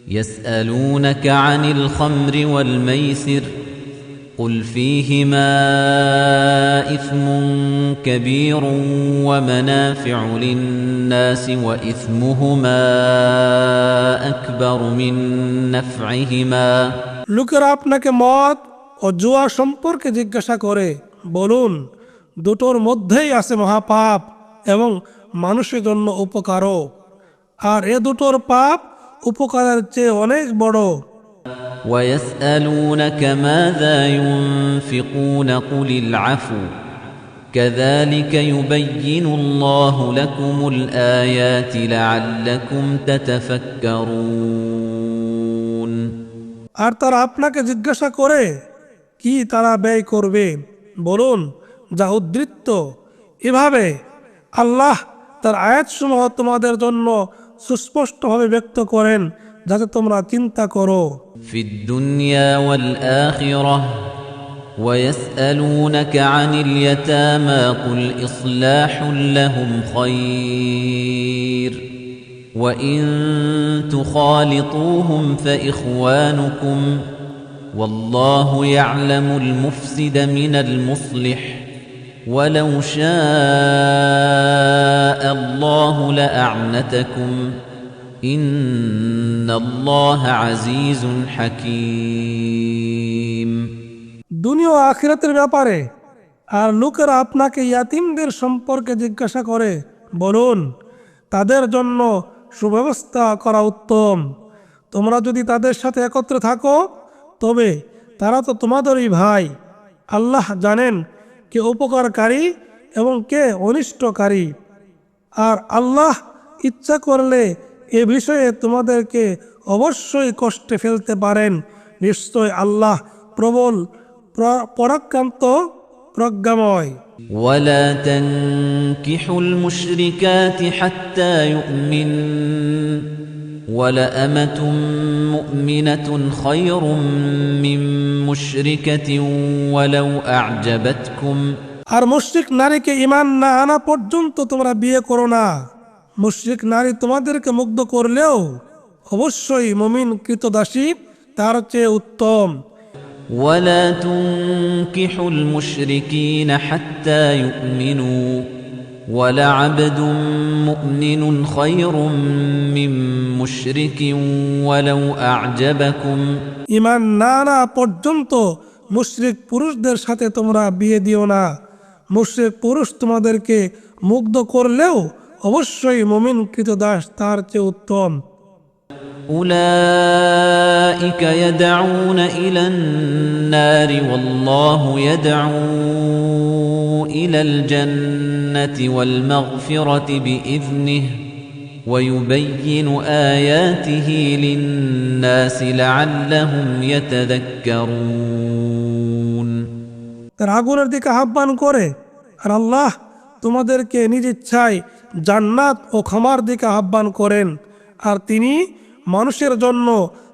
يسألونك عن الخمر والميسر قل فيهما إثم كبير ومنافع للناس وإثمهما أكبر من نفعهما লোকেরা আপনাকে মদ ও জুয়া সম্পর্কে জিজ্ঞাসা করে, বলুন দুটোর মধ্যেই আছে মহাপাপ এবং মানুষের জন্য উপকারও, আর এ দুটোর পাপ উপকারের চেয়ে অনেক বড়। ويسألونك ماذا ينفقون قل العفو كذلك يبين الله لكم الآيات لعلكم تتفكرون আর তারা আপনাকে জিজ্ঞাসা করে কি তারা ব্যয় করবে, বলুন যা উদ্ধৃত। এভাবে আল্লাহ তার আয়াতসমূহ তোমাদের জন্য সুস্পষ্টভাবে ব্যক্ত করেন যাতে তোমরা চিন্তা করো। في الدنيا والآخرة ويسألونك عن اليتامى قل إصلاح لهم خير وإن تخالطوهم فإخوانكم والله يعلم المفسد من المصلح ولو شاء الله لأعنتكم إن الله عزيز حكيم দুনিয়া ও আখিরাতের ব্যাপারে আর লোকেরা আপনাকে ইয়াতিমদের সম্পর্কে জিজ্ঞাসা করে, বলুন তাদের জন্য সুব্যবস্থা করা উত্তম। তোমরা যদি তাদের সাথে একত্রে থাকো তবে তারা তো তোমাদেরই ভাই। আল্লাহ জানেন কে উপকারকারী এবং কে অনিষ্টকারী, আর আল্লাহ ইচ্ছা করলে এ বিষয়ে তোমাদেরকে অবশ্যই কষ্টে ফেলতে পারেন। নিশ্চয় আল্লাহ প্রবল পরাক্রান্ত প্রজ্ঞাময়। ولا تنكحوا المشركات حتى يؤمن ولأمة مؤمنة خير من مشركة ولو أعجبتكم আর মুশরিক নারীকে ঈমান না আনা পর্যন্ত তোমরা বিয়ে করো না। মুশরিক নারী তোমাদেরকে মুগ্ধ করলেও অবশ্যই মুমিন কৃতদাসী তার চেয়ে উত্তম। ولا تنكحوا المشركين حتى يؤمنوا ولعبد مؤمن خير من مشرك ولو أعجبكم ঈমান না আনা পর্যন্ত মুশরিক পুরুষদের সাথে তোমরা বিয়ে দিও না। মুশরিক পুরুষ তোমাদেরকে মুগ্ধ করলেও অবশ্যই মুমিন কৃতদাস তার চেয়ে উত্তম। أولئك يدعون إلى النار والله يدعو إلى الجنة والمغفرة بإذنه ويبين آياته للناس لعلهم يتذكرون তার আগুনের দিকে আহ্বান করে, আর আল্লাহ তোমাদেরকে নিজ ইচ্ছায় জান্নাত ও ক্ষমার দিকে আহ্বান করেন, আর তিনি মানুষের জন্য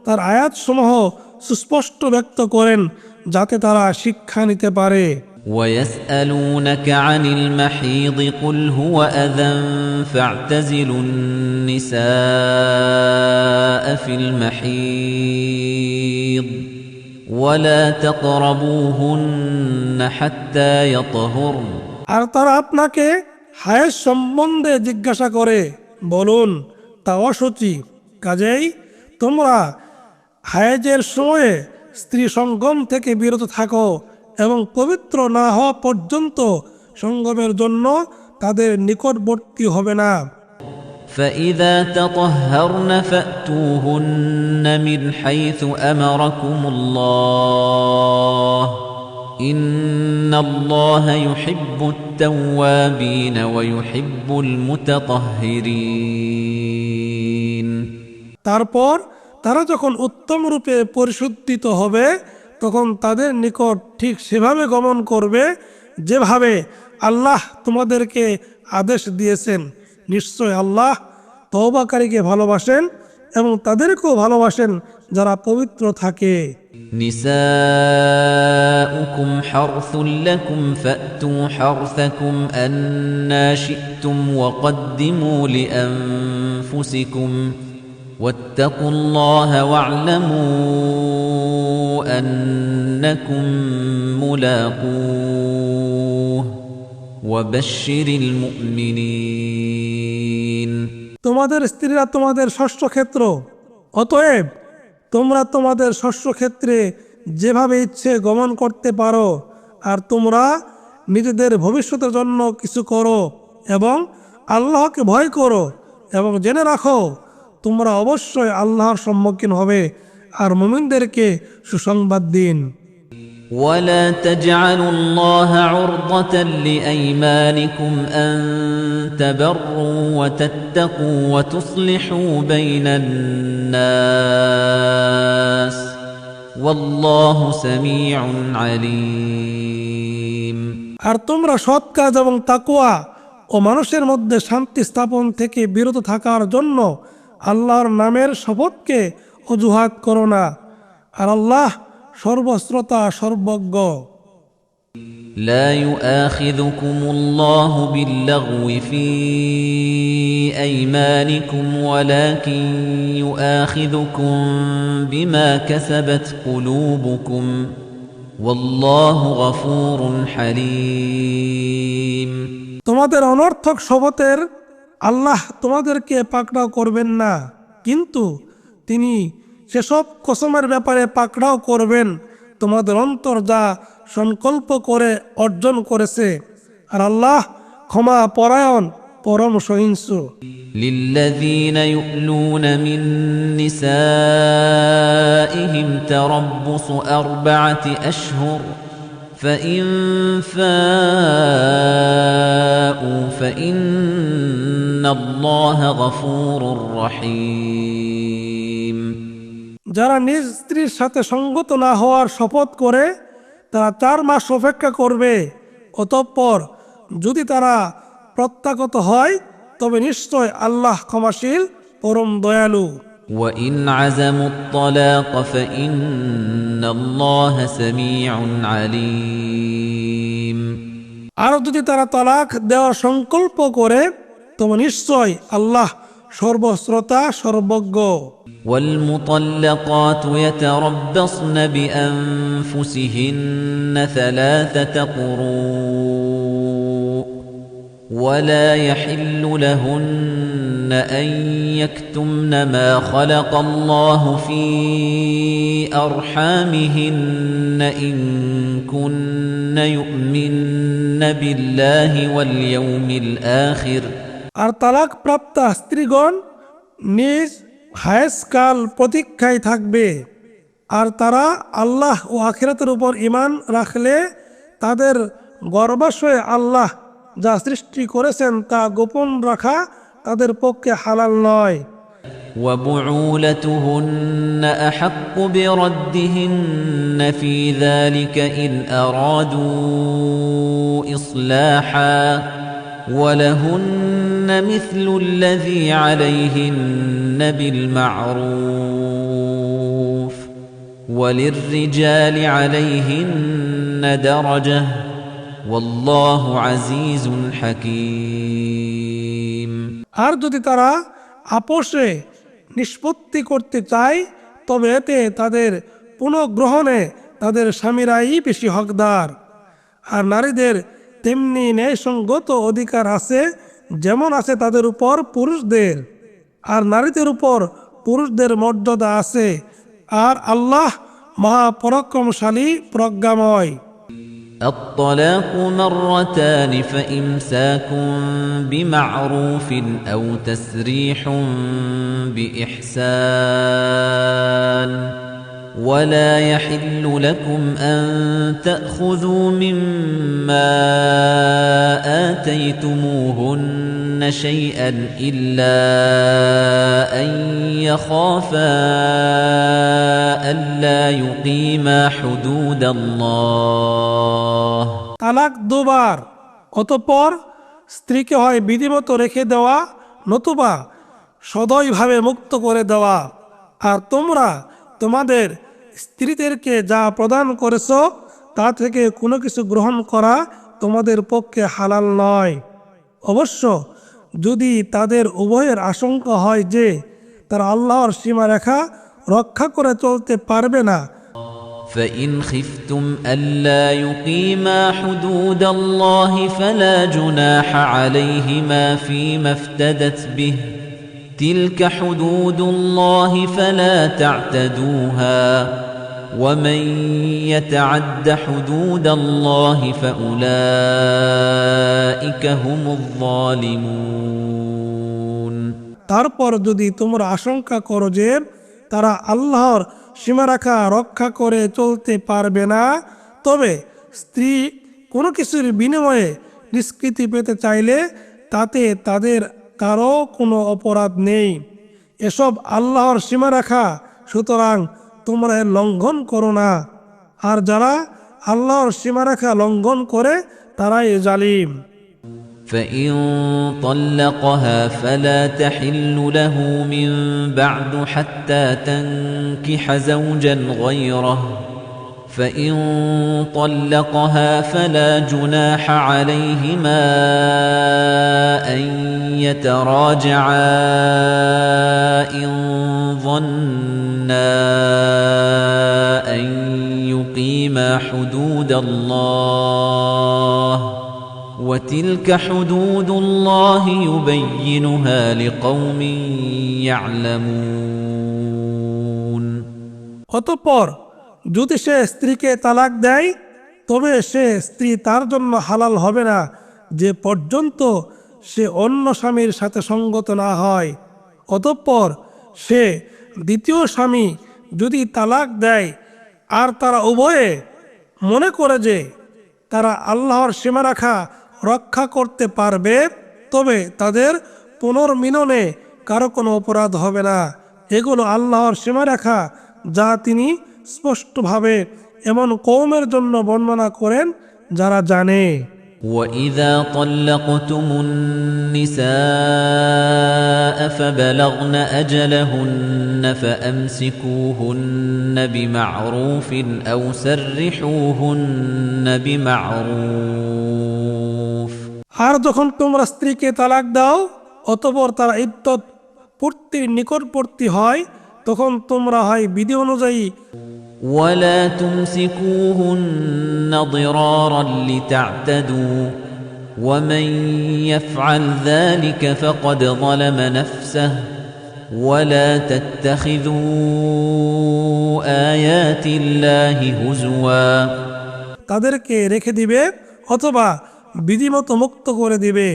তার আয়াতসমূহ সুস্পষ্ট ব্যক্ত করেন যাতে তারা শিক্ষা নিতে পারে। ويسألونك عن المحيض قل هو أذى فاعتزلوا النساء في المحيض ولا تقربوهن حتى يطهرن আর তারা আপনাকে হায়েজ সম্বন্ধে জিজ্ঞাসা করে, বলুন তা অশুচি, কাজেই তোমরা হায়েজের সময়ে স্ত্রী সঙ্গম থেকে বিরত থাকো এবং পবিত্র না হওয়া পর্যন্ত সঙ্গমের জন্য তাদের নিকটবর্তী হবে না। فإذا تطهرن فأتوهن من حيث أمركم الله إن الله يحب التوابين ويحب المتطهرين তারপর তারা যখন উত্তম রূপে পরিশুদ্ধিত হবে তখন তাদের নিকট ঠিক সেভাবে গমন করবে যেভাবে আল্লাহ তোমাদেরকে আদেশ দিয়েছেন। নিশ্চয় আল্লাহ তওবাকারীকে ভালোবাসেন এবং তাদেরকেও ভালোবাসেন যারা পবিত্র থাকে। নিসাউকুম হারথুল লাকুম ফাতু হারথাকুম আন্না শি'তুম ওয়াকদ্দিমু লিআনফুসিকুম واتقوا الله واعلموا أنكم ملاقوه وبشر المؤمنين তোমাদের স্ত্রীরা তোমাদের শস্যক্ষেত্র, অতএব তোমরা তোমাদের শস্যক্ষেত্রে যেভাবে ইচ্ছে গমন করতে পারো, আর তোমরা নিজেদের ভবিষ্যতের জন্য কিছু করো এবং আল্লাহকে ভয় করো এবং জেনে রাখো তোমরা অবশ্যই আল্লাহর সম্মুখীন হবে, আর মুমিনদেরকে সুসংবাদ দিন। ولا تجعلوا الله عرضة لأيمانكم أن تبروا وتتقوا وتصلحوا بين الناس والله سميع عليم আর তোমরা সৎ কাজ এবং তাকওয়া ও মানুষের মধ্যে শান্তি স্থাপন থেকে বিরত থাকার জন্য আল্লাহর নামের শপথকে অজুহাত করো না, আর আল্লাহ সর্বশ্রোতা সর্বজ্ঞ। لا يؤاخذكم الله باللغو في أيمانكم ولكن يؤاخذكم بما كسبت قلوبكم والله غفور حليم তোমাদের অনর্থক শপথের আল্লাহ তোমাদেরকে পাকড়াও করবেন না, কিন্তু তিনি সেসব কসমের ব্যাপারে পাকড়াও করবেন তোমাদের অন্তর যা সংকল্প করে অর্জন করেছে, আর আল্লাহ ক্ষমা পরায়ণ পরম সহিষ্ণু। للذين يؤلون من نسائهم تربص 4 أشهر فإن فاءوا فإن الله غفور رحيم যারা নিজ স্ত্রীর সাথে সঙ্গত না হওয়ার শপথ করে তারা 4 মাস অপেক্ষা করবে, অতঃপর যদি তারা প্রত্যাগত হয় তবে নিশ্চয় আল্লাহ ক্ষমাশীল পরম দয়ালু। وإن عزموا الطلاق فإن الله سميع عليم আর যদি তারা তালাক দেওয়ার সংকল্প করে তবে নিশ্চয় আল্লাহ সর্বশ্রোতা সর্বজ্ঞ। والمطلقات يتربصن بأنفسهن 3 قروء ولا يحل لهن أن يكتمن ما خلق الله في أرحامهن إن كن يؤمن بالله واليوم الآخر আর তালাক প্রাপ্ত স্ত্রীগণ নিজ হায়েসকাল প্রতীক্ষায় থাকবে, আর তারা আল্লাহ ও আখিরাতের উপর ঈমান রাখলে তাদের গর্ভাশয়ে আল্লাহ যা সৃষ্টি করেছেন তা গোপন রাখা তাদের পক্ষে হালাল নয়। وبعولتهن أحق بردهن في ذلك إن أرادوا إصلاحا ولهن مثل الذي عليهن بالمعروف وللرجال عليهن درجة والله عزيز حكيم আর যদি তারা আপোষে নিষ্পত্তি করতে চায় তবে এতে তাদের পুনঃগ্রহণে তাদের স্বামীরাই বেশি হকদার, আর নারীদের তেমনি ন্যায়সঙ্গত অধিকার আছে যেমন আছে তাদের উপর পুরুষদের, আর নারীদের উপর পুরুষদের মর্যাদা আছে, আর আল্লাহ মহাপরাক্রমশালী প্রজ্ঞাময়। الطلاق مرتان فإمساك بمعروف أو تسريح بإحسان ولا يحل لكم أن تأخذوا مما آتيتموهن شيئا إلا أن يخافا ألا يقيما حدود الله তালাক 2 বার, অতঃপর স্ত্রীকে হয় বিধিমতো রেখে দেওয়া নতুবা সদয়ভাবে মুক্ত করে দেওয়া, আর তোমরা তোমাদের স্ত্রীদেরকে যা প্রদান করেছ তা থেকে কোনো কিছু গ্রহণ করা তোমাদের পক্ষে হালাল নয়। অবশ্য যদি তাদের উভয়ের আশঙ্কা হয় যে তারা আল্লাহর সীমারেখা রক্ষা করে চলতে পারবে না। فإن خفتم ألا يقيما حدود الله فلا جناح عليهما فيما افتدت به تلك حدود الله فلا تعتدوها ومن يتعد حدود الله فأولئك هم الظالمون তারপর যদি তোমরা আশঙ্কা করো যে তারা আল্লাহর সীমারেখা রক্ষা করে চলতে পারবে না, তবে স্ত্রী কোনো কিছুর বিনিময়ে নিষ্কৃতি পেতে চাইলে তাতে তাদের কারো কোনো অপরাধ নেই। এসব আল্লাহর সীমারেখা, সুতরাং তোমরা এর লঙ্ঘন করো না। আর যারা আল্লাহর সীমারেখা লঙ্ঘন করে তারাই জালিম। فإن طلقها فلا تحل له من بعد حتى تنكح زوجا غيره فإن طلقها فلا جناح عليهما أن يتراجعا إن ظنا أن يقيما حدود الله وتلك حدود الله يبينها لقوم يعلمون অতঃপর যদি সে স্ত্রীকে তালাক দেয়, তবে সে স্ত্রী তার জন্য হালাল হবে না যে পর্যন্ত সে অন্য স্বামীর সাথে সঙ্গত না হয়। অতঃপর সে দ্বিতীয় স্বামী যদি তালাক দেয় আর তারা উভয়ে মনে করে যে তারা আল্লাহর সীমারেখা রক্ষা করতে পারবে, তবে তাদের পুনর্মিলনে কারো কোনো অপরাধ হবে না। এগুলো আল্লাহর সীমারেখা যা তিনি স্পষ্টভাবে এমন কওমের জন্য বর্ণনা করেন যারা জানে। وَإِذَا طَلَّقْتُمُ النِّسَاءَ فَبَلَغْنَ أَجَلَهُنَّ فَأَمْسِكُوهُنَّ بِمَعْرُوفٍ أَوْ سَرِّحُوهُنَّ بِمَعْرُوفٍ আর যখন তোমরা স্ত্রীকে তালাক দাও, অতঃপর তারা ইদ্যত পূর্তির নিকটবর্তী হয়, তখন তোমরা হয় বিধি অনুযায়ী ولا تمسكوهن ضرارا لتعتدوا ومن يفعل ذلك فقد ظلم نفسه ولا تتخذوا آيات الله هزوا তাদেরকে রেখে দিবে অথবা বিধিমতো মুক্ত করে দিবে।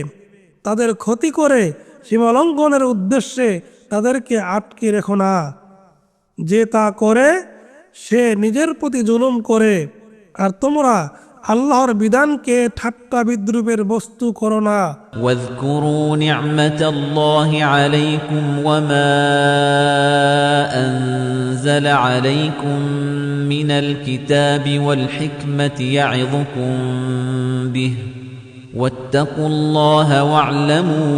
তাদের ক্ষতি করে সীমালঙ্ঘনের উদ্দেশ্যে তাদেরকে আটকে রেখো না। যে তা করে সে নিজের প্রতি জুলুম করে। আর তোমরা আল্লাহর বিধানকে ঠাট্টা বিদ্রুপের বস্তু করো না। واذكروا نعمة الله عليكم وما أنزل عليكم من الكتاب والحكمة يعظكم به واتقوا الله واعلموا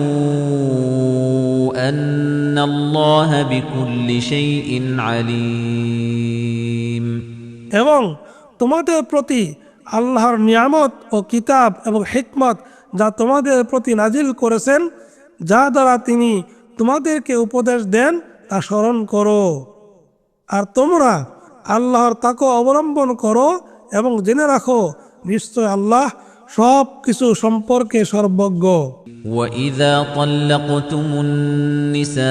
أن الله بكل شيء عليم এবং তোমাদের প্রতি আল্লাহর নিয়ামত ও কিতাব এবং হিকমত যা তোমাদের প্রতি নাজিল করেছেন, যা দ্বারা তিনি তোমাদেরকে উপদেশ দেন তা স্মরণ করো। আর তোমরা আল্লাহর তাকওয়া অবলম্বন করো এবং জেনে রাখো নিশ্চয় আল্লাহ সব কিছু সম্পর্কে সর্বজ্ঞ। وَإِذَا طَلَّقْتُمُ النِّسَاءَ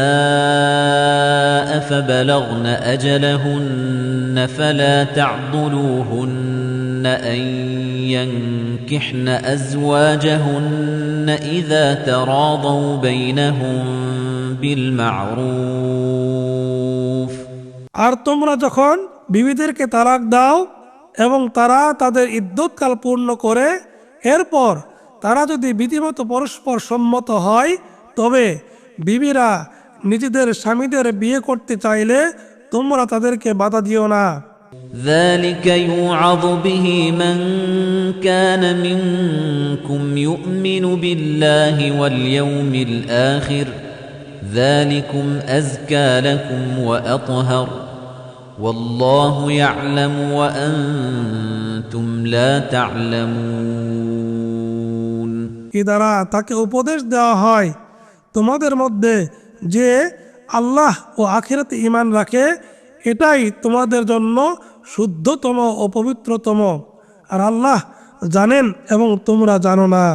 فَبَلَغْنَ أَجَلَهُنَّ فَلَا تَعْضُلُوهُنَّ أَن يَنكِحْنَ أَزْوَاجَهُنَّ إِذَا تَرَاضَوْا بَيْنَهُم بِالْمَعْرُوفِ আর তোমরা যখন বিবিদেরকে তালাক দাও এবং তারা তাদের ইদ্যৎকাল পূর্ণ করে, এরপর তারা যদি বিধিমতো পরস্পর সম্মত হয়, তবে বিবিরা নিজেদের স্বামীদের বিয়ে করতে চাইলে তোমরা তাদেরকে বাধা দিও না। ذلك يوعظ به من كان منكم يؤمن بالله واليوم الآخر ذلكم أزكى لكم وأطهر والله يعلم وأنتم لا تعلمون কি দ্বারা তাকে উপদেশ দেওয়া হয় তোমাদের মধ্যে যে আল্লাহ ও আখিরাতে ঈমান রাখে এটাই তোমাদের জন্য শুদ্ধতম ও পবিত্রতম, আর আল্লাহ জানেন এবং তোমরা জানো না।